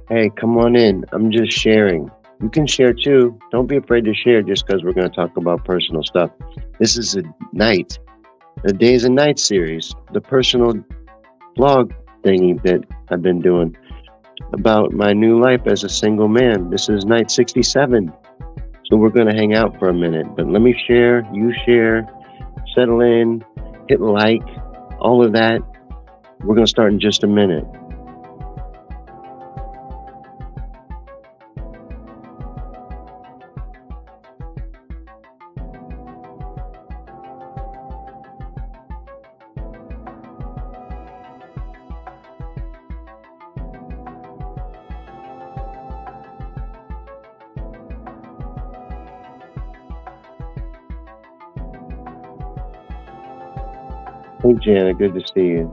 Hey, come on in. I'm just sharing. You can share too. Don't be afraid to share just because we're going to talk about personal stuff. This is a days and nights series, the personal blog thingy that I've been doing about my new life as a single man. This is night 67. So we're going to hang out for a minute, but let me share, you share, settle in, hit like, all of that. We're going to start in just a minute. Hey, Jana, good to see you.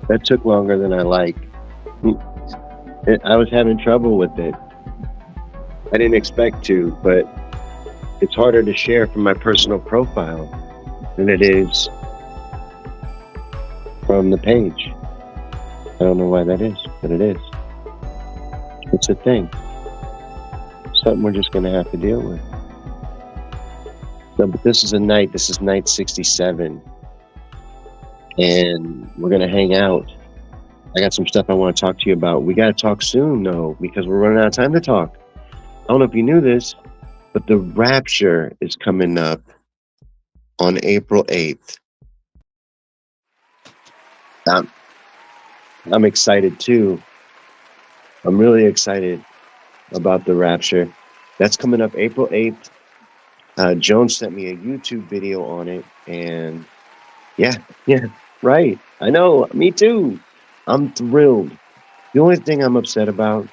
That took longer than I like. I was having trouble with it. I didn't expect to, but it's harder to share from my personal profile than it is from the page. I don't know why that is, but it is. It's a thing. Something we're just going to have to deal with. So, but this is night 67, and we're going to hang out. I got some stuff I want to talk to you about. We got to talk soon, though, because we're running out of time to talk. I don't know if you knew this, but the rapture is coming up on April 8th. I'm, I'm excited too. I'm really excited about the rapture. That's coming up April 8th. Joan sent me a YouTube video on it, and yeah, right. I know, me too. I'm thrilled. The only thing I'm upset about,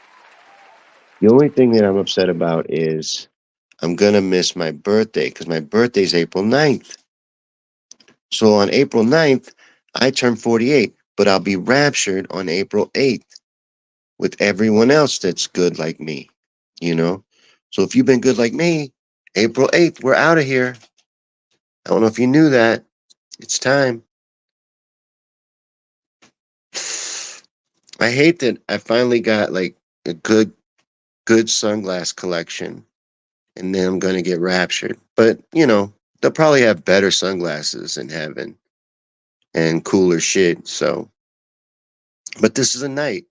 the only thing that I'm upset about is I'm gonna miss my birthday because my birthday's April 9th. So on April 9th, I turn 48, but I'll be raptured on April 8th with everyone else that's good like me, you know? So if you've been good like me, April 8th, we're out of here. I don't know if you knew that. It's time. I hate that I finally got like a good sunglass collection and then I'm gonna get raptured. But they'll probably have better sunglasses in heaven and cooler shit. So but this is a night.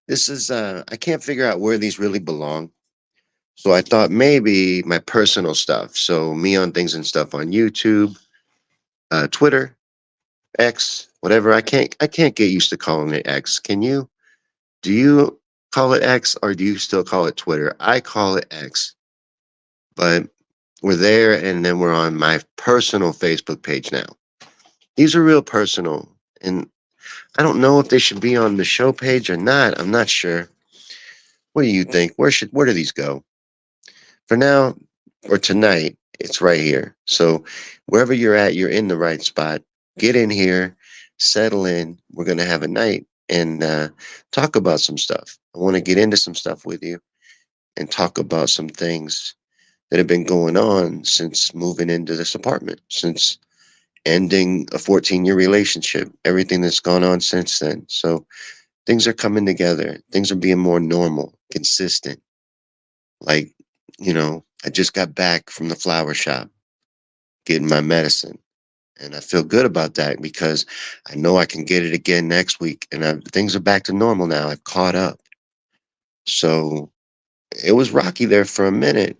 This is I can't figure out where these really belong. So I thought maybe my personal stuff. So me on things and stuff on YouTube, Twitter, X, whatever. I can't get used to calling it X. Can you? Do you call it X or do you still call it Twitter? I call it X. But we're there and then we're on my personal Facebook page now. These are real personal and I don't know if they should be on the show page or not. I'm not sure. What do you think? Where do these go? For now or tonight, it's right here. So wherever you're at, you're in the right spot. Get in here, settle in. We're gonna have a night and talk about some stuff. I want to get into some stuff with you and talk about some things that have been going on since moving into this apartment, since ending a 14-year relationship, everything that's gone on since then. So things are coming together. Things are being more normal, consistent. Like, I just got back from the flower shop getting my medicine. And I feel good about that because I know I can get it again next week. And things are back to normal now. I've caught up. So it was rocky there for a minute,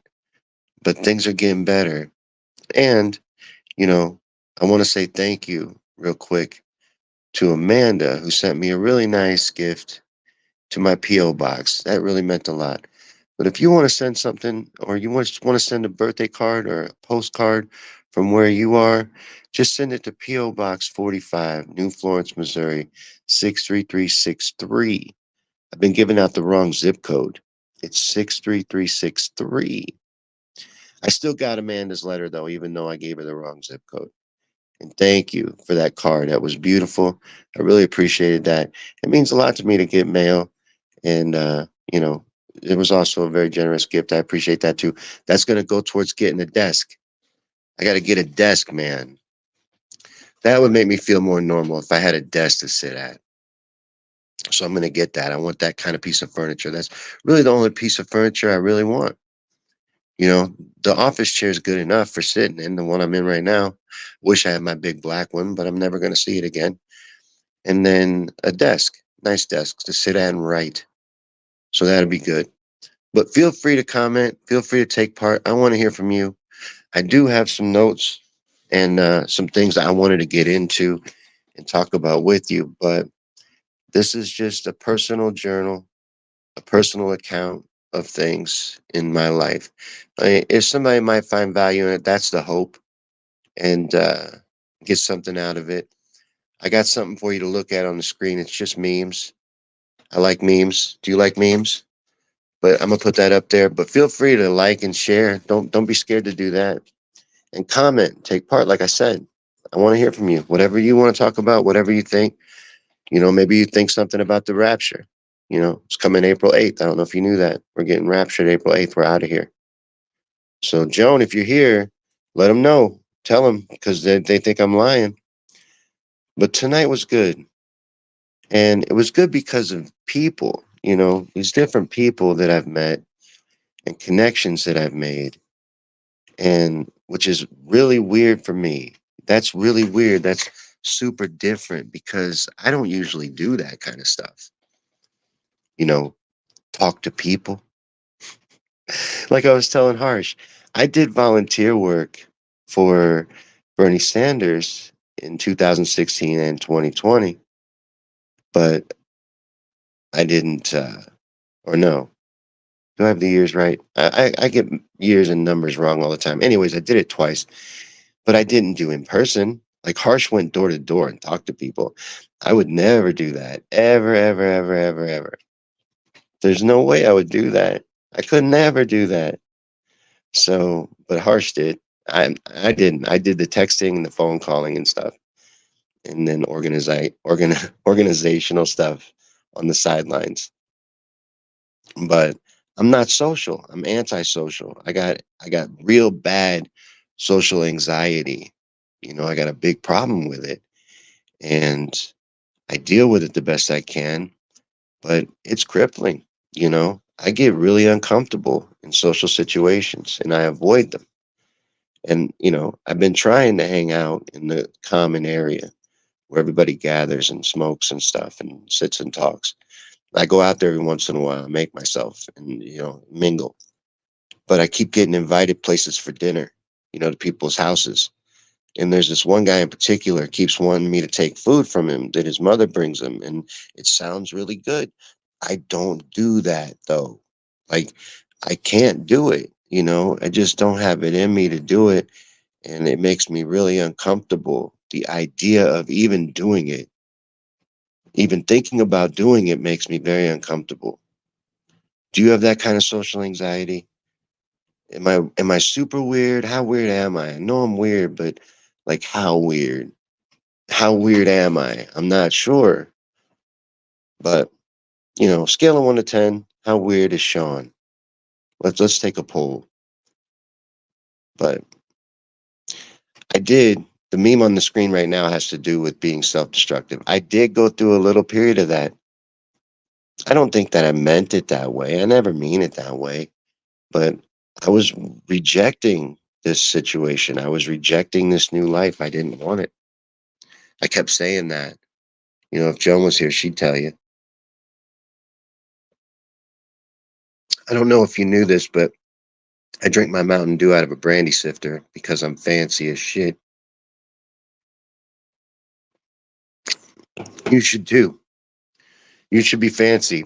but things are getting better. And, you know, I want to say thank you real quick to Amanda, who sent me a really nice gift to my P.O. box. That really meant a lot. But if you want to send something or you want to send a birthday card or a postcard from where you are, just send it to P.O. Box 45, New Florence, Missouri, 63363. I've been giving out the wrong zip code. It's 63363. I still got Amanda's letter though, even though I gave her the wrong zip code. And thank you for that card. That was beautiful. I really appreciated that. It means a lot to me to get mail. And, you know, it was also a very generous gift. I appreciate that too. That's going to go towards getting a desk. I got to get a desk, man. That would make me feel more normal if I had a desk to sit at. So I'm going to get that. I want that kind of piece of furniture. That's really the only piece of furniture I really want. You know, the office chair is good enough for sitting in, the one I'm in right now. Wish I had my big black one, but I'm never going to see it again. And then a desk, nice desk to sit at and write. So that'll be good. But feel free to comment. Feel free to take part. I want to hear from you. I do have some notes and some things that I wanted to get into and talk about with you, but this is just a personal journal, a personal account of things in my life. If somebody might find value in it, that's the hope, and get something out of it. I got something for you to look at on the screen. It's just memes. I like memes. Do you like memes? But I'm gonna put that up there. But feel free to like and share. Don't be scared to do that. And comment, take part. Like I said, I want to hear from you. Whatever you want to talk about, whatever you think. You know, maybe you think something about the rapture. You know, it's coming April 8th. I don't know if you knew that. We're getting raptured April 8th. We're out of here. So, Joan, if you're here, let them know. Tell them because they think I'm lying. But tonight was good. And it was good because of people, you know, these different people that I've met and connections that I've made. And which is really weird for me. That's really weird. That's super different because I don't usually do that kind of stuff. You know, talk to people. Like I was telling Harsh, I did volunteer work for Bernie Sanders in 2016 and 2020, but I didn't, or no, do I have the years right? I get years and numbers wrong all the time. Anyways, I did it twice, but I didn't do in person. Like Harsh went door to door and talked to people. I would never do that. Ever, ever, ever, ever, ever. There's no way I would do that. I could never do that. So, but Harsh did. I didn't. I did the texting and the phone calling and stuff, and then organizational stuff on the sidelines. But I'm not social. I'm antisocial. I got real bad social anxiety. You know, I got a big problem with it, and I deal with it the best I can. But it's crippling. You know, I get really uncomfortable in social situations, and I avoid them. And, you know, I've been trying to hang out in the common area where everybody gathers and smokes and stuff and sits and talks. I go out there every once in a while and make myself and, you know, mingle. But I keep getting invited places for dinner, you know, to people's houses. And there's this one guy in particular keeps wanting me to take food from him that his mother brings him. And it sounds really good. I don't do that though. Like, I can't do it. You know, I just don't have it in me to do it, and it makes me really uncomfortable. The idea of even doing it, even thinking about doing it makes me very uncomfortable. Do you have that kind of social anxiety? Am I super weird? How weird am I? I know I'm weird, but like how weird? How weird am I? I'm not sure. But, you know, scale of 1 to 10, how weird is Sean? Let's take a poll. But I did the meme on the screen right now has to do with being self-destructive. I did go through a little period of that. I don't think that I meant it that way. I never mean it that way. But I was rejecting this situation. I was rejecting this new life. I didn't want it. I kept saying that. You know, if Joan was here, she'd tell you. I don't know if you knew this, but I drink my Mountain Dew out of a brandy sifter because I'm fancy as shit. You should too. You should be fancy.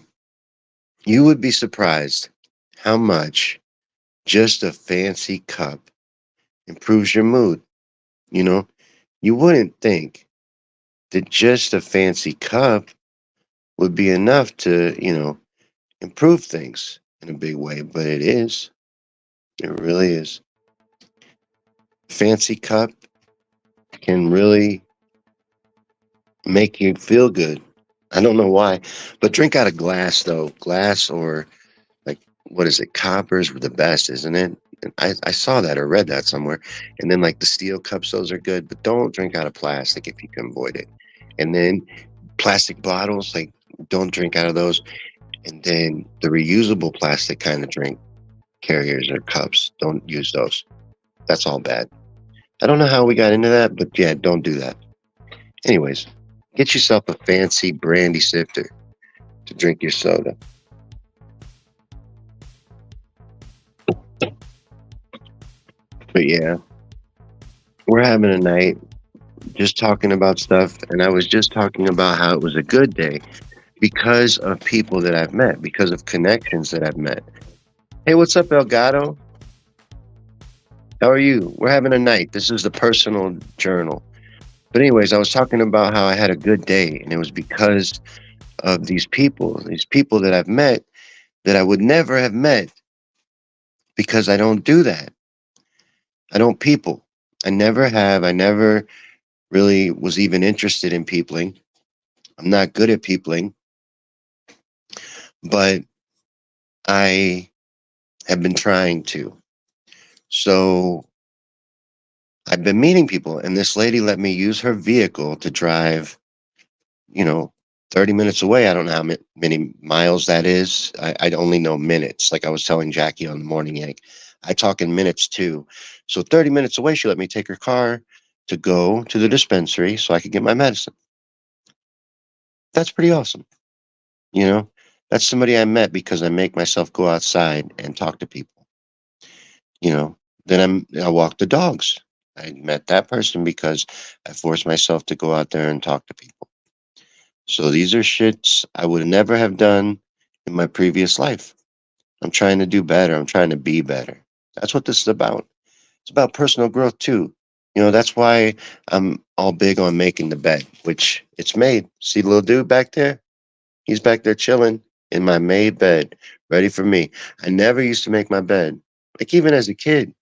You would be surprised how much just a fancy cup improves your mood. You know, you wouldn't think that just a fancy cup would be enough to, you know, improve things in a big way, but it is. It really is. Fancy cup, can really make you feel good. I don't know why, but drink out of glass though. Glass or like what is it? Copper's the best, isn't it? And I saw that or read that somewhere. And then like the steel cups, those are good, but don't drink out of plastic if you can avoid it. And then plastic bottles, like don't drink out of those. And then the reusable plastic kind of drink carriers or cups, don't use those. That's all bad. I don't know how we got into that, but yeah, don't do that. Anyways, get yourself a fancy brandy sifter to drink your soda. But yeah, we're having a night just talking about stuff, and I was just talking about how it was a good day because of people that I've met, because of connections that I've met. Hey, what's up, Elgato? How are you? We're having a night. This is the personal journal. But anyways, I was talking about how I had a good day, and it was because of these people that I've met that I would never have met because I don't do that. I don't people. I never have. I never really was even interested in peopling. I'm not good at peopling, but I have been trying to. So I've been meeting people, and this lady let me use her vehicle to drive, you know, 30 minutes away. I don't know how many miles that is. I only know minutes. Like I was telling Jackie on the morning yank, I talk in minutes too. So 30 minutes away, she let me take her car to go to the dispensary so I could get my medicine. That's pretty awesome. You know, that's somebody I met because I make myself go outside and talk to people. You know, then I walk the dogs. I met that person because I forced myself to go out there and talk to people. So these are shits I would never have done in my previous life. I'm trying to do better. I'm trying to be better. That's what this is about. It's about personal growth too. That's why I'm all big on making the bed, which it's made. See the little dude back there? He's back there chilling in my made bed, ready for me. I never used to make my bed. Like even as a kid,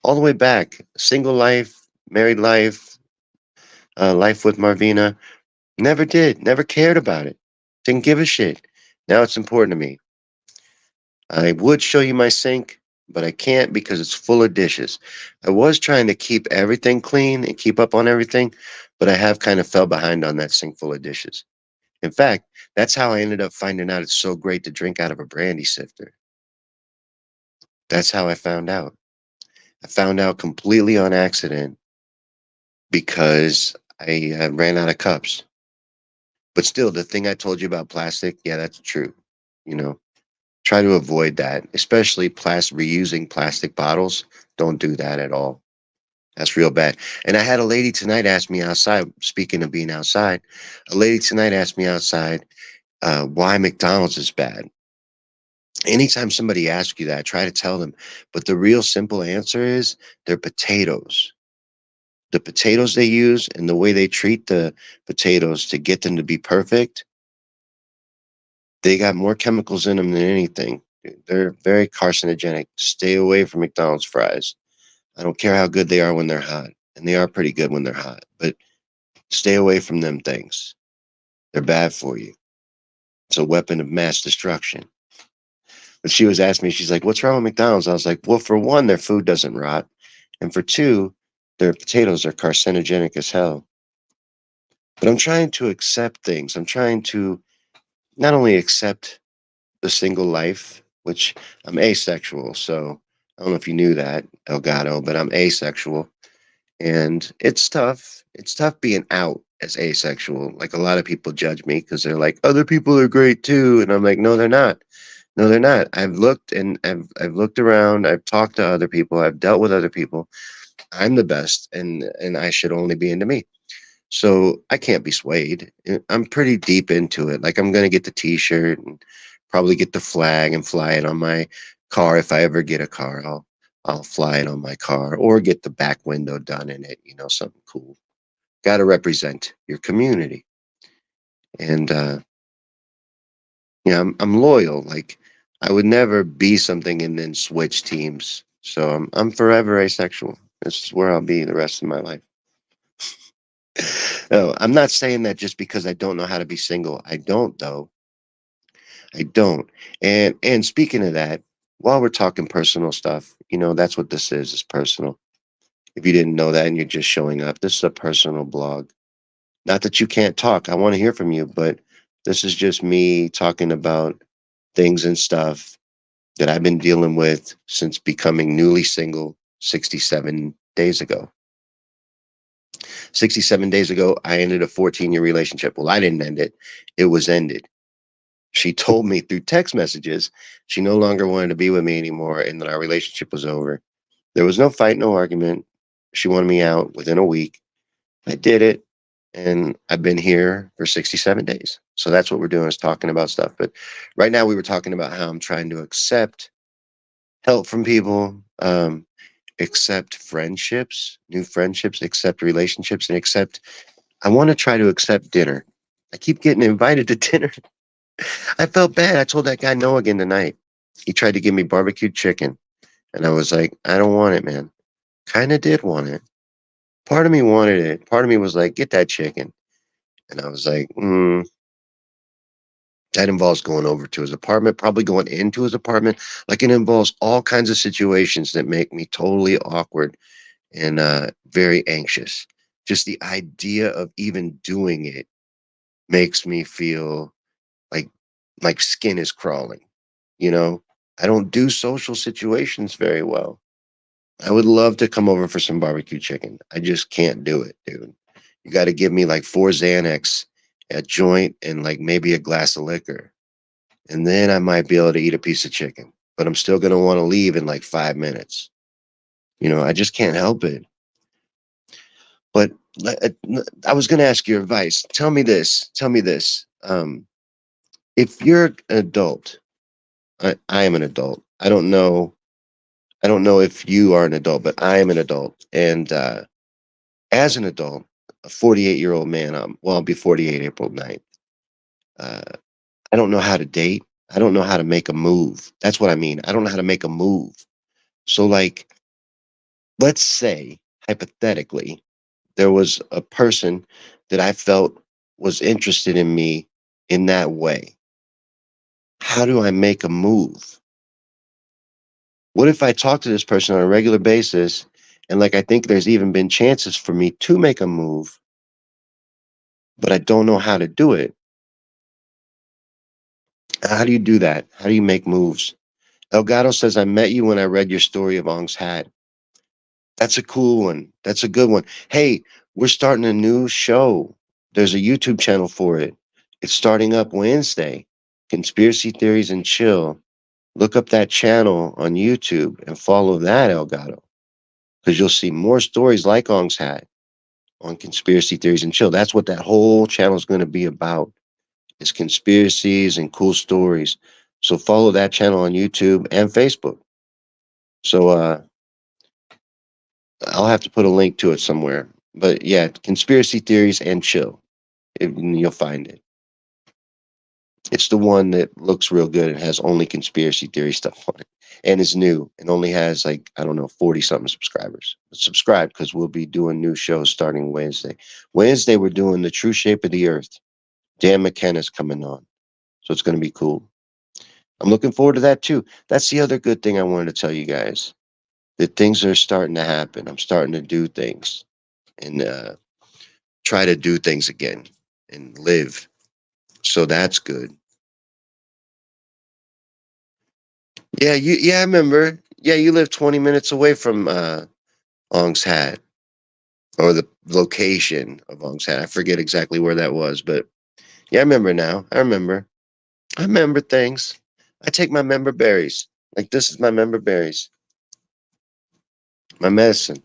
all the way back, single life, married life, life with Marvina. Never did. Never cared about it. Didn't give a shit. Now it's important to me. I would show you my sink, but I can't because it's full of dishes. I was trying to keep everything clean and keep up on everything, but I have kind of fell behind on that sink full of dishes. In fact, that's how I ended up finding out it's so great to drink out of a brandy sifter. That's how I found out. I found out completely on accident because I ran out of cups. But still, the thing I told you about plastic, yeah, that's true. You know, try to avoid that, especially reusing plastic bottles. Don't do that at all. That's real bad. And I had a lady tonight ask me outside, speaking of being outside, a lady tonight asked me outside why McDonald's is bad. Anytime somebody asks you that, try to tell them. But the real simple answer is they're potatoes. The potatoes they use and the way they treat the potatoes to get them to be perfect, they got more chemicals in them than anything. They're very carcinogenic. Stay away from McDonald's fries. I don't care how good they are when they're hot, and they are pretty good when they're hot, but stay away from them things. They're bad for you. It's a weapon of mass destruction. But she was asking me, she's like, "What's wrong with McDonald's?" I was like, "Well, for one, their food doesn't rot, and for two, their potatoes are carcinogenic as hell." But I'm trying to accept things. I'm trying to not only accept the single life, which I'm asexual. So I don't know if you knew that, Elgato, but I'm asexual. And it's tough. It's tough being out as asexual. Like a lot of people judge me because they're like, other people are great too. And I'm like, no, they're not. No, they're not. I've looked and I've looked around. I've talked to other people. I've dealt with other people. I'm the best, and I should only be into me. So I can't be swayed. I'm pretty deep into it. Like I'm gonna get the T-shirt and probably get the flag and fly it on my car if I ever get a car. I'll fly it on my car or get the back window done in it. Something cool. Got to represent your community, and I'm loyal. Like I would never be something and then switch teams. So I'm forever asexual. This is where I'll be the rest of my life. No, I'm not saying that just because I don't know how to be single. I don't though. I don't. And speaking of that, while we're talking personal stuff, that's what this is personal. If you didn't know that and you're just showing up, this is a personal blog. Not that you can't talk. I want to hear from you, but this is just me talking about things and stuff that I've been dealing with since becoming newly single 67 days ago. 67 days ago, I ended a 14-year relationship. Well, I didn't end it, it was ended. She told me through text messages she no longer wanted to be with me anymore and that our relationship was over. There was no fight, no argument. She wanted me out within a week. I did it, and I've been here for 67 days. So that's what we're doing, is talking about stuff. But right now we were talking about how I'm trying to accept help from people, accept friendships, new friendships, accept relationships, and accept. I want to try to accept dinner. I keep getting invited to dinner. I felt bad. I told that guy no again tonight. He tried to give me barbecued chicken, and I was like, I don't want it, man. Kind of did want it. Part of me wanted it. Part of me was like, get that chicken. And I was like, that involves going over to his apartment, probably going into his apartment. Like, it involves all kinds of situations that make me totally awkward and very anxious. Just the idea of even doing it makes me feel like skin is crawling. You know, I don't do social situations very well. I would love to come over for some barbecue chicken. I just can't do it, dude. You got to give me like 4 Xanax, a joint, and like maybe a glass of liquor. And then I might be able to eat a piece of chicken. But I'm still going to want to leave in like 5 minutes. I just can't help it. But I was going to ask your advice. Tell me this. Tell me this. If you're an adult, I am an adult. I don't know. I don't know if you are an adult, but I am an adult. And as an adult, a 48-year-old man, well, I'll be 48 April 9th. Uh, I don't know how to date. I don't know how to make a move. That's what I mean. I don't know how to make a move. So, like, let's say, hypothetically, there was a person that I felt was interested in me in that way. How do I make a move? What if I talk to this person on a regular basis and, like, I think there's even been chances for me to make a move, but I don't know how to do it? How do you do that? How do you make moves? Elgato says, I met you when I read your story of Ong's hat. That's a cool one. That's a good one. Hey, we're starting a new show. There's a YouTube channel for it. It's starting up Wednesday. Conspiracy Theories and Chill. Look up that channel on YouTube and follow that, Elgato, because you'll see more stories like Ong's hat on Conspiracy Theories and Chill. That's what that whole channel is going to be about. It's conspiracies and cool stories. So follow that channel on YouTube and Facebook. So I'll have to put a link to it somewhere. But yeah, conspiracy theories and chill. You'll find it. It's the one that looks real good and has only conspiracy theory stuff on it, and is new and only has like, I don't know, 40 something subscribers. But subscribe, because we'll be doing new shows starting Wednesday. Wednesday we're doing The True Shape of the Earth. Dan McKenna's coming on, so it's going to be cool. I'm looking forward to that too. That's the other good thing I wanted to tell you guys, that things are starting to happen. I'm starting to do things and try to do things again and live. So that's good. Yeah, I remember. Yeah, you live 20 minutes away from Ong's Hat, or the location of Ong's Hat. I forget exactly where that was, but yeah, I remember now. I remember. I remember things. I take my member berries. Like, this is my member berries. My medicine.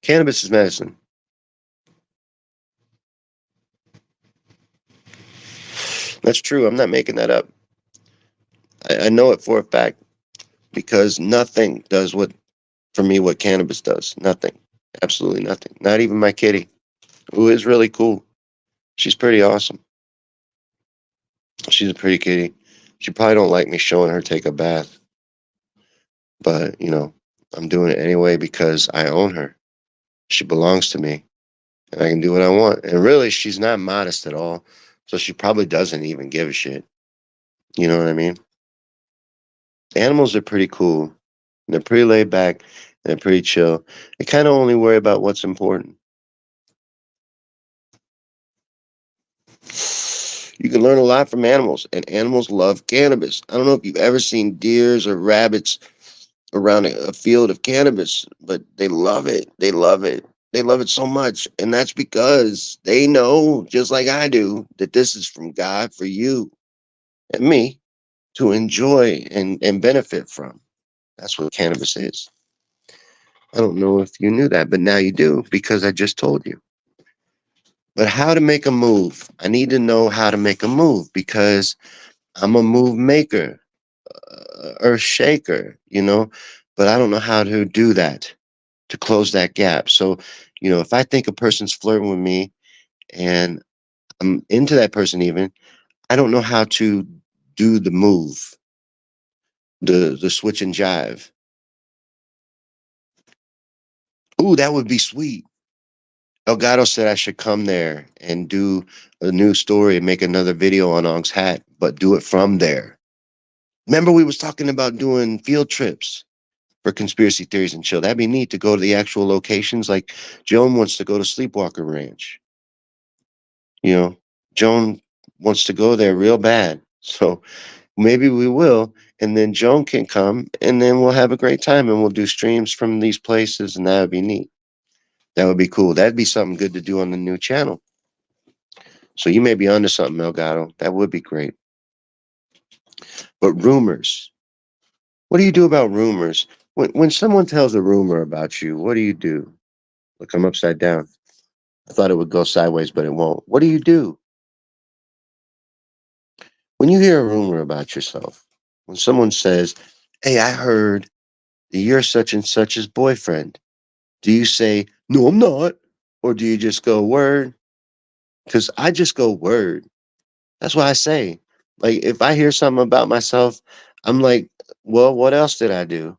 Cannabis is medicine. That's true. I'm not making that up. I know it for a fact, because nothing does for me what cannabis does. Nothing. Absolutely nothing. Not even my kitty, who is really cool. She's pretty awesome. She's a pretty kitty. She probably don't like me showing her take a bath, but I'm doing it anyway because I own her. She belongs to me. and I can do what I want. And really, she's not modest at all. So she probably doesn't even give a shit. You know what I mean? Animals are pretty cool. And they're pretty laid back and they're pretty chill. They kind of only worry about what's important. You can learn a lot from animals, and animals love cannabis. I don't know if you've ever seen deers or rabbits around a field of cannabis, but they love it. They love it. They love it so much. And that's because they know, just like I do, that this is from God for you and me to enjoy and benefit from. That's what cannabis is. I don't know if you knew that, but now you do because I just told you. But how to make a move? I need to know how to make a move because I'm a move maker or shaker, but I don't know how to do that to close that gap. So, if I think a person's flirting with me and I'm into that person even, I don't know how to do the move, the switch and jive. Ooh, that would be sweet. Elgato said I should come there and do a new story and make another video on Ong's hat, but do it from there. Remember we was talking about doing field trips for conspiracy theories and chill. That'd be neat to go to the actual locations. Like Joan wants to go to Sleepwalker Ranch. You know, Joan wants to go there real bad. So maybe we will. And then Joan can come and then we'll have a great time and we'll do streams from these places and that would be neat. That would be cool. That'd be something good to do on the new channel. So you may be onto something, Elgato. That would be great. But rumors. What do you do about rumors? When someone tells a rumor about you, what do you do? Look, I'm upside down. I thought it would go sideways, but it won't. What do you do? When you hear a rumor about yourself, when someone says, "Hey, I heard that you're such and such's boyfriend," do you say, "No, I'm not"? Or do you just go, "Word"? Because I just go, "Word." That's what I say. Like, if I hear something about myself, I'm like, "Well, what else did I do?"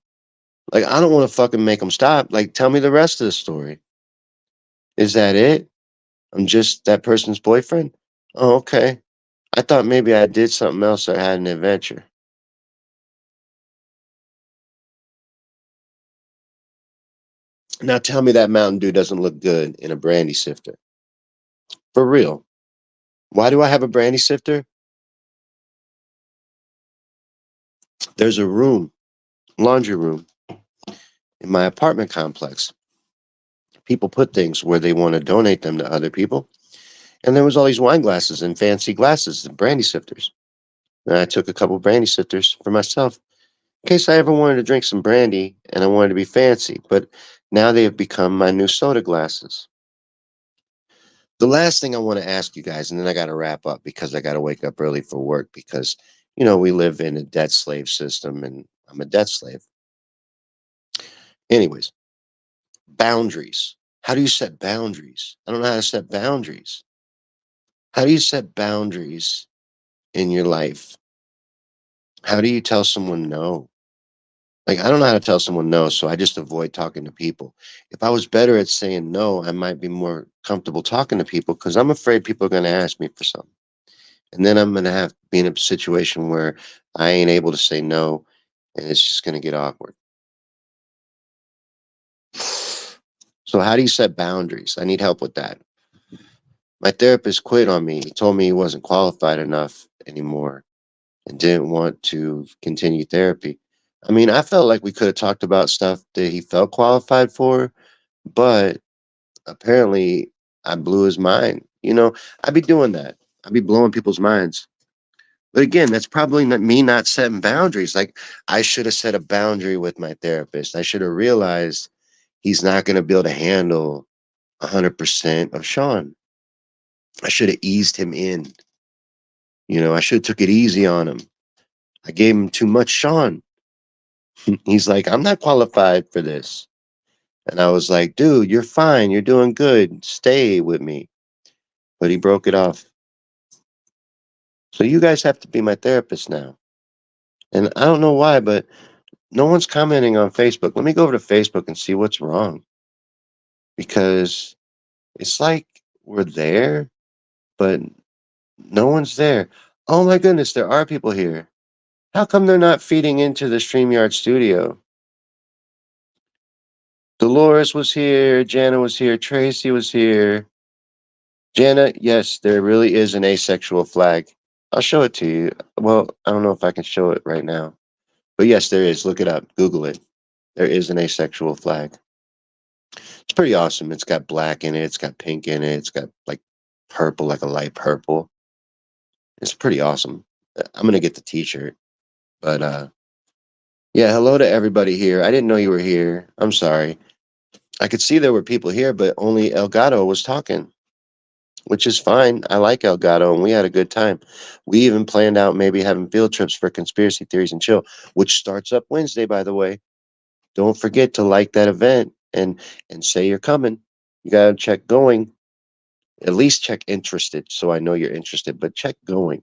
Like, I don't want to fucking make them stop. Like, tell me the rest of the story. Is that it? I'm just that person's boyfriend? Oh, okay. I thought maybe I did something else or had an adventure. Now tell me that Mountain Dew doesn't look good in a brandy sifter. For real. Why do I have a brandy sifter? There's a room, laundry room, in my apartment complex. People put things where they want to donate them to other people. And there was all these wine glasses and fancy glasses and brandy sifters. And I took a couple brandy sifters for myself in case I ever wanted to drink some brandy and I wanted to be fancy. But now they have become my new soda glasses. The last thing I want to ask you guys, and then I got to wrap up because I got to wake up early for work because, we live in a debt slave system and I'm a debt slave. Anyways, boundaries. How do you set boundaries? I don't know how to set boundaries. How do you set boundaries in your life? How do you tell someone no? Like, I don't know how to tell someone no, so I just avoid talking to people. If I was better at saying no, I might be more comfortable talking to people because I'm afraid people are going to ask me for something. And then I'm gonna have to be in a situation where I ain't able to say no, and it's just gonna get awkward. So how do you set boundaries? I need help with that. My therapist quit on me. He told me he wasn't qualified enough anymore and didn't want to continue therapy. I mean, I felt like we could have talked about stuff that he felt qualified for, but apparently I blew his mind. I'd be doing that. I'd be blowing people's minds. But again, that's probably not me not setting boundaries. Like I should have set a boundary with my therapist. I should have realized he's not going to be able to handle 100% of Sean. I should have eased him in. I should have took it easy on him. I gave him too much Sean. He's like, I'm not qualified for this. And I was like, dude, you're fine. You're doing good. Stay with me. But he broke it off. So you guys have to be my therapist now. And I don't know why, but no one's commenting on Facebook. Let me go over to Facebook and see what's wrong because It's like we're there, but no one's there. Oh my goodness, there are people here. How come they're not feeding into the StreamYard studio? Dolores was here, Jana was here, Tracy was here. Jana, yes, there really is an asexual flag. I'll show it to you. Well, I don't know if I can show it right now. But yes, there is. Look it up. Google it. There is an asexual flag. It's pretty awesome. It's got black in it. It's got pink in it. It's got like purple, like a light purple. It's pretty awesome. I'm gonna get the T-shirt. But yeah, hello to everybody here. I didn't know you were here. I'm sorry. I could see there were people here, but only Elgato was talking, which is fine. I like Elgato, and we had a good time. We even planned out maybe having field trips for Conspiracy Theories and Chill, which starts up Wednesday, by the way. Don't forget to like that event and say you're coming. You gotta check going. At least check interested, so I know you're interested. But check going.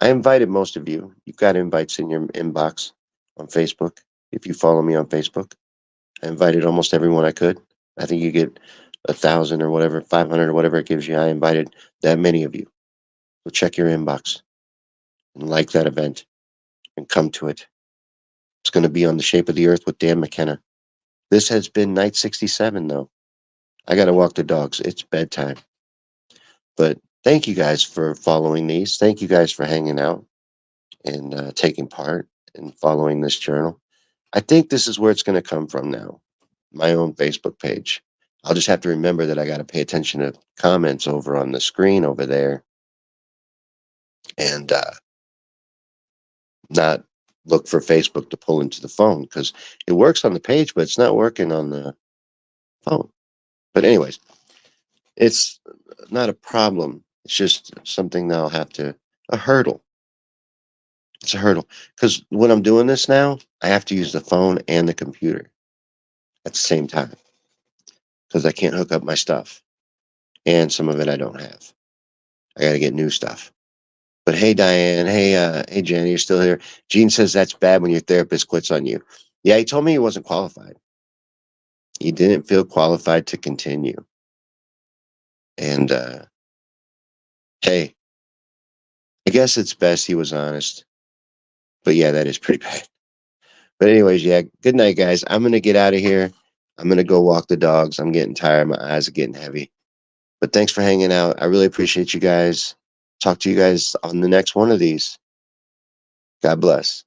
I invited most of you. You've got invites in your inbox on Facebook. If you follow me on Facebook, I invited almost everyone I could. I think you get 1,000 or whatever, 500 or whatever it gives you. I invited that many of you. So check your inbox and like that event and come to it. It's going to be on The Shape of the Earth with Dan McKenna. This has been night 67, though. I got to walk the dogs. It's bedtime. But thank you guys for following these. Thank you guys for hanging out and taking part and following this journal. I think this is where it's going to come from now. My own Facebook page. I'll just have to remember that I got to pay attention to comments over on the screen over there and not look for Facebook to pull into the phone because it works on the page, but it's not working on the phone. But anyways, it's not a problem. It's just something that I'll have to, a hurdle. It's a hurdle because when I'm doing this now, I have to use the phone and the computer at the same time because I can't hook up my stuff. And some of it I don't have. I got to get new stuff. But hey, Diane. Hey, Jenny, you're still here. Gene says that's bad when your therapist quits on you. Yeah, he told me he wasn't qualified. He didn't feel qualified to continue. And hey, I guess it's best he was honest. But yeah, that is pretty bad. But anyways, yeah, good night, guys. I'm gonna get out of here. I'm gonna go walk the dogs. I'm getting tired. My eyes are getting heavy. But thanks for hanging out. I really appreciate you guys. Talk to you guys on the next one of these. God bless.